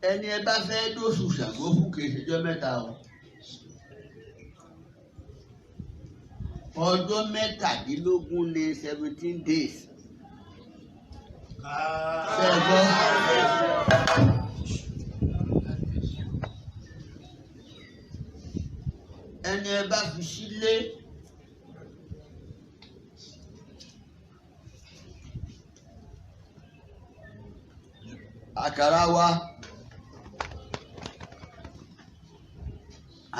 ẹni ẹ bá fẹ́ dóṣù Ṣàngó fún kìí ṣèjọ́ mẹ́ta o. Ọjọ́ mẹ́tàdínlógún ní 17 days. Ṣé ẹ gbọ́? Ẹni ẹ bá fi sílé àkàrà wa,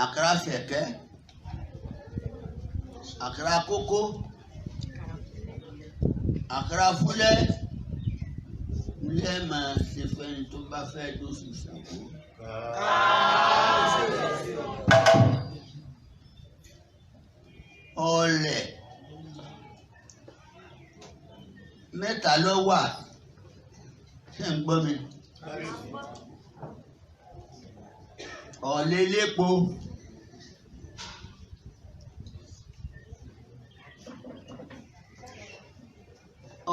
àkàrà ṣẹ̀kẹ́, àkàrà kókó, àkàrà fúlẹ́ ilé máa ṣe fẹ́ni tó bá fẹ́ dóṣù Ṣàngó. Ọ̀lẹ̀ mẹ́ta ló wà, ṣé ń gbọ́ mi? Ọ̀lẹ̀ elépo,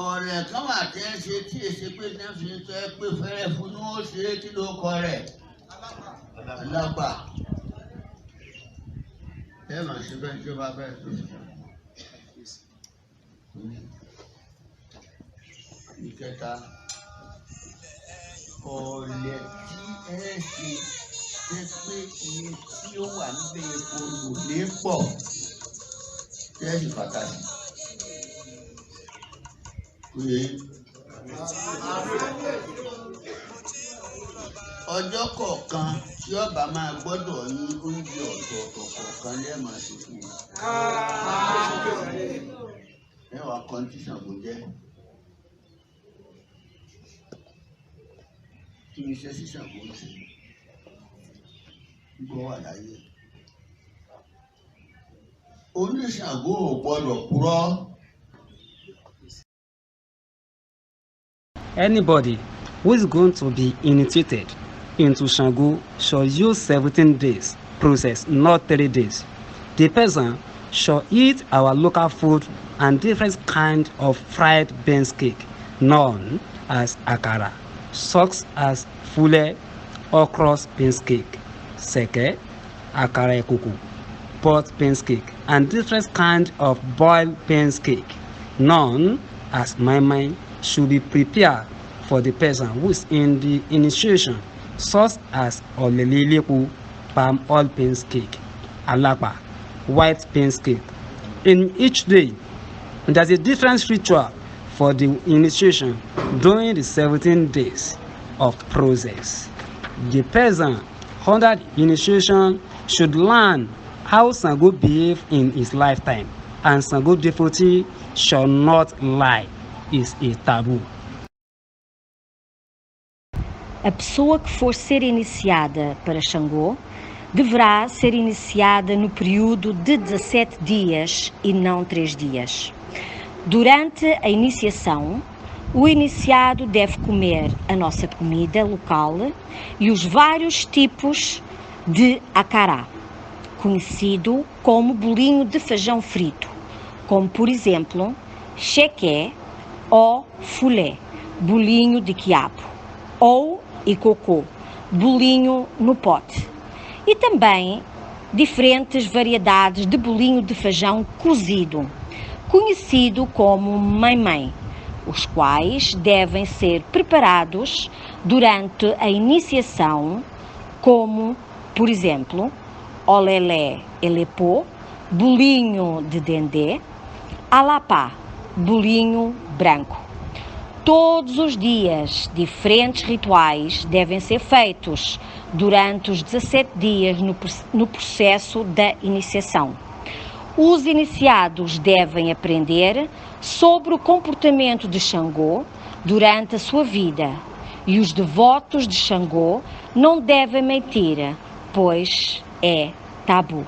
ọ̀rẹ́ kan wà tẹ́ ń ṣe tí èsì pé ní fi ń tọ́ ẹ pé fẹ́rẹ́ fún ní ó ṣe é kí ló kọ rẹ̀ alágbà. Ẹ máa ṣe bẹ́ẹ̀ tí ó bá bẹ́ẹ̀ tó ṣe. Ìkẹta, ọ̀lẹ̀ tí ẹ ṣe ṣe pé iye tí ó wà níbẹ̀ epo lò ní pọ̀ tẹ́ ẹ sì pàtàkì. Ọjọ́ kọ̀ọ̀kan tí ọba máa gbọ́dọ̀ ní oúnjẹ ọ̀tọ̀ọ̀tọ̀ kọ̀ọ̀kan lẹ́ẹ̀mọ̀ sí fún un. Ẹwà kọ́ńtíṣàn kò jẹ́. Kí ni iṣẹ́ sísàn kò ṣe? Gbọ́ wà láyé. Oníṣàngó ò gbọ́dọ̀ purọ́. Anybody who is going to be initiated into Ṣàngó shall use 17 days process, not 3 days. The person shall eat our local food and different kind of fried beans cake, known as akara, such as fule, okra beans cake, seke, akara ekoko, pot beans cake, and different kind of boiled beans cake, known as maimai, should be prepared for the person who is in the initiation, such as oleleleku, palm oil beans cake, alapa, white beans cake. In each day, there's a different ritual for the initiation during the 17 days of process. The person under the initiation should learn how Ṣàngó behave in his lifetime, and Ṣàngó devotee shall not lie. Is a taboo. A pessoa que for ser iniciada para Ṣàngó deverá ser iniciada no período de 17 dias e não 3 dias. Durante a iniciação, o iniciado deve comer a nossa comida local e os vários tipos de acará, conhecido como bolinho de feijão frito, como por exemplo, cheque ou fulé, bolinho de quiabo, ou icocô, bolinho no pote, e também diferentes variedades de bolinho de feijão cozido, conhecido como maimai, os quais devem ser preparados durante a iniciação, como, por exemplo, olelé elepô, bolinho de dendê, alapá, bolinho branco. Todos os dias, diferentes rituais devem ser feitos durante os 17 dias no processo da iniciação. Os iniciados devem aprender sobre o comportamento de Ṣàngó durante a sua vida, e os devotos de Ṣàngó não devem mentir, pois é tabu.